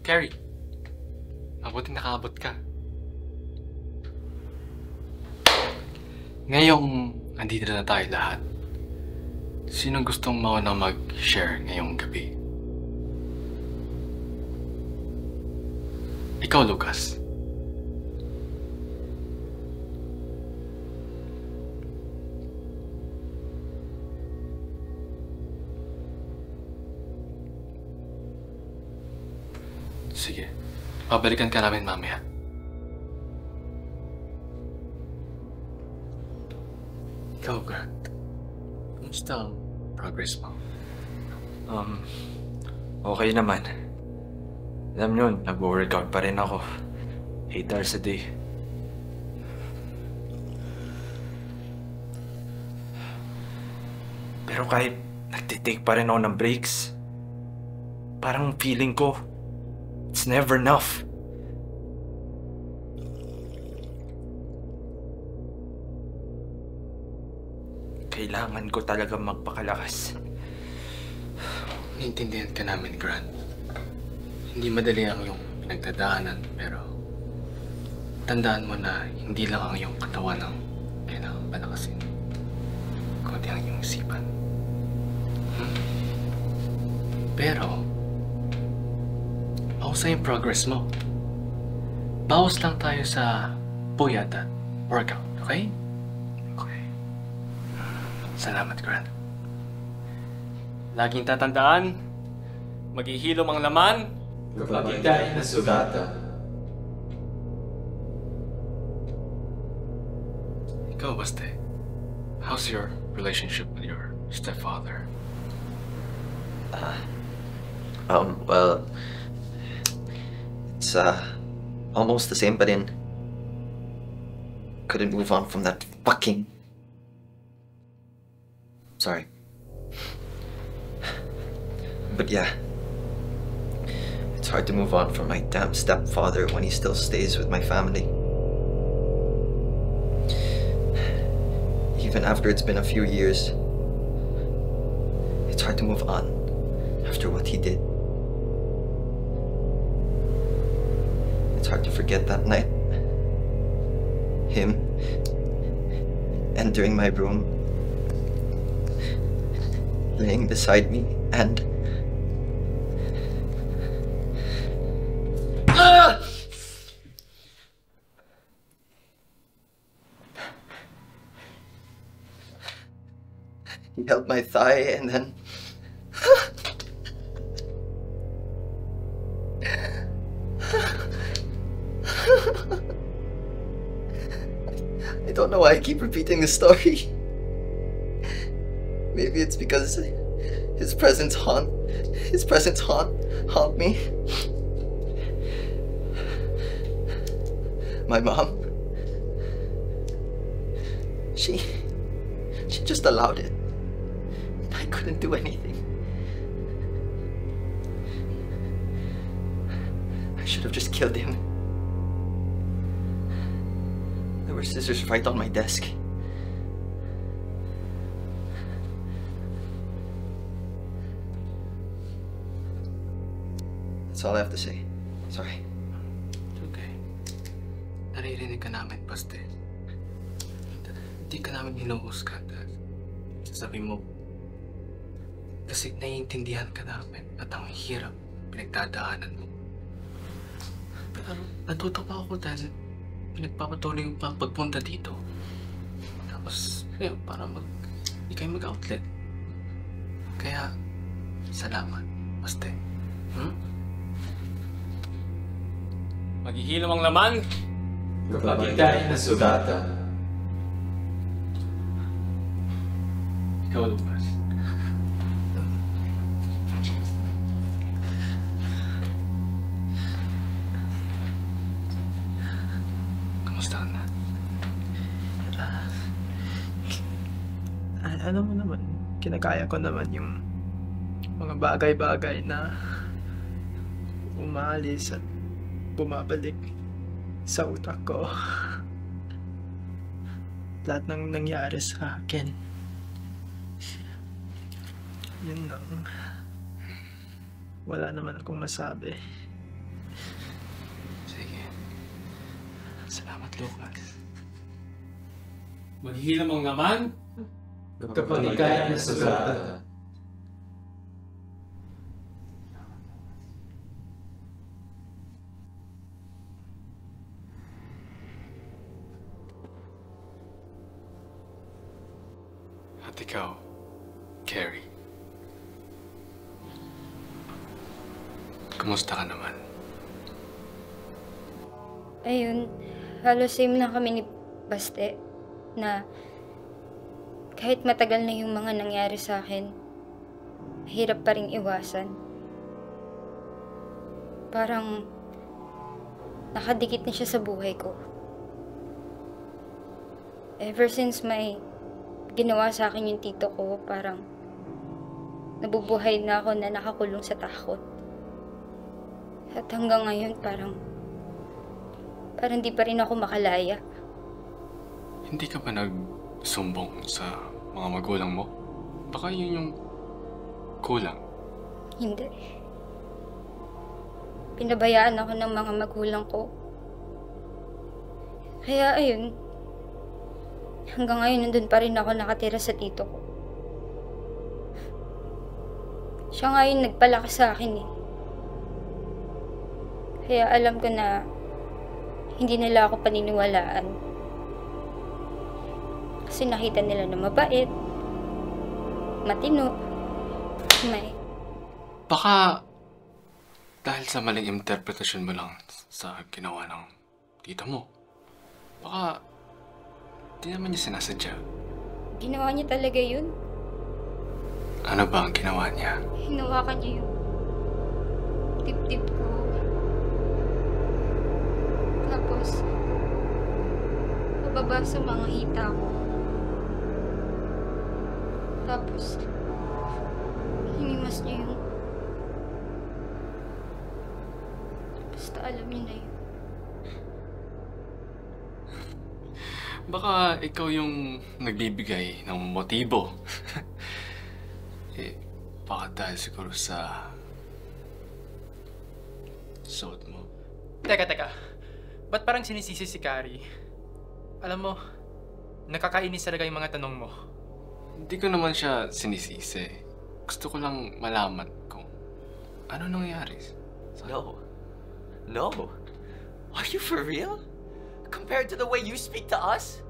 Carrie, mabuting nakaabot ka. Ngayong andito na tayo lahat, sinong gustong mauna mag-share ngayong gabi? Ikaw, Lucas. Sige, babalikan ka namin mamaya. Ikaw, Grant. Kumusta ang progress mo? Okay naman. Alam nyo, nag-workout pa rin ako. 8 hours a day. Pero kahit nagtitake pa rin ako ng breaks, parang feeling ko, it's never enough. Kailangan ko talaga magpakalakas. Naiintindihan ka namin, Grant. Hindi madali ang iyong pinagdadaanan, pero tandaan mo na hindi lang ang iyong katawan ang kailangang palakasin, kundi ang iyong isipan. Pero, pausa yung progress mo. Bawas lang tayo sa puyat at workout, okay? Okay. Salamat, Grant. Laging tatandaan, maghihilom ang laman kapag ika'y nasugatan. Ikaw, Baste. How's your relationship with your stepfather? Well, it's almost the same, but couldn't move on from that fucking... Sorry. But yeah, it's hard to move on from my damn stepfather when he still stays with my family. Even after it's been a few years, it's hard to move on after what he did. It's hard to forget that night. Him entering my room, laying beside me, and he held my thigh and then I don't know why I keep repeating this story. Maybe it's because his presence haunt me. My mom, she just allowed it. I couldn't do anything. I should have just killed him. There were scissors right on my desk. That's all I have to say. Sorry. It's okay. Naririnig ka namin, Baste. Hindi ka namin hinuhusgan. Sasabi mo, kasi naiintindihan ka namin at ang hirap pinagdadaanan mo. Pero natutuwa ako dahil pinagpapatuloy yung pagpunta dito. Tapos, yun, para hindi kayo mag-outlet. Kaya, salamat, Baste. Maghihilom ang laman kapag ika'y nasugatan. Ikaw, Lucas. Kamusta ka na? Alam mo naman, kinakaya ko naman yung mga bagay-bagay na umalis at bumabalik sa utak ko. Lahat ng nangyari sa akin. Yun lang. Wala naman akong masabi. Lucas. Maghihilamang naman. Kapag ika'y nasugatan. At ikaw, Carrie. Kumusta ka naman? Ayun, halos same na kami ni Baste na kahit matagal na yung mga nangyari sa akin, hirap pa rin iwasan. Parang nakadikit na siya sa buhay ko. Ever since may ginawa sa akin yung tito ko, parang nabubuhay na ako na nakakulong sa takot. At hanggang ngayon, parang di pa rin ako makalaya. Hindi ka ba nagsumbong sa mga magulang mo? Baka yun yung kulang. Hindi. Pinabayaan ako ng mga magulang ko. Kaya ayun, hanggang ngayon nandun pa rin ako nakatira sa tito ko. Siya nga yung nagpalakas sa akin eh. Kaya alam ko na hindi nila ako paniniwalaan. Kasi nakita nila na mabait, matino, may... Baka dahil sa maling interpretasyon mo lang sa ginawa ng tita mo. Baka di naman niya sinasadya. Ginawa niya talaga yun. Ano ba ang ginawa niya? Hinawakan niya yung tip-tip ko. Tapos, pababa sa mga hita ko. Tapos, hinimas niya yung... Basta alam niya na yun. Baka ikaw yung nagbibigay ng motibo. Baka dahil siguro sa suot mo. Teka. Ba't parang sinisisi si Carrie? Alam mo, nakakainis talaga yung mga tanong mo. Hindi ko naman siya sinisisi. Gusto ko lang malaman kung ano nangyari. No. Are you for real? Compared to the way you speak to us?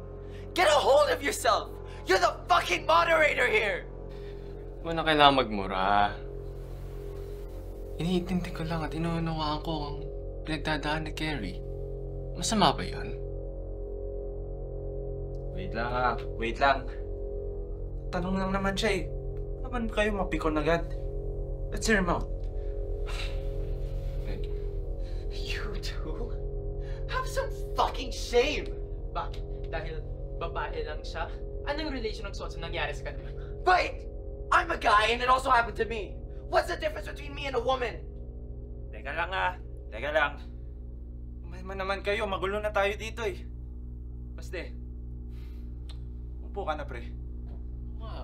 Get a hold of yourself! You're the fucking moderator here! Wala kailangan magmura. Iniintindi ko lang at inuunawaan ko ang pinagdadaan ni Carrie. Masama ba yun? Wait lang. Tanong lang naman siya eh. Naman kayo mapikon agad. Let's hear him out. You two? Have some fucking shame! Bakit? Dahil babae lang siya? Anong relation ng suot sa nangyari sa kanila? Wait! I'm a guy and it also happened to me! What's the difference between me and a woman? Teka lang. Umalma naman kayo, magulo na tayo dito eh. Baste, upo ka na pre.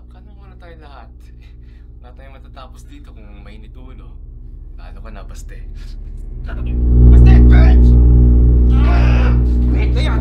Kanan muna tayo lahat. Wala tayong matatapos dito kung mainit ulo. Lalo ka na, Baste. Baste, bitch! Wait, there!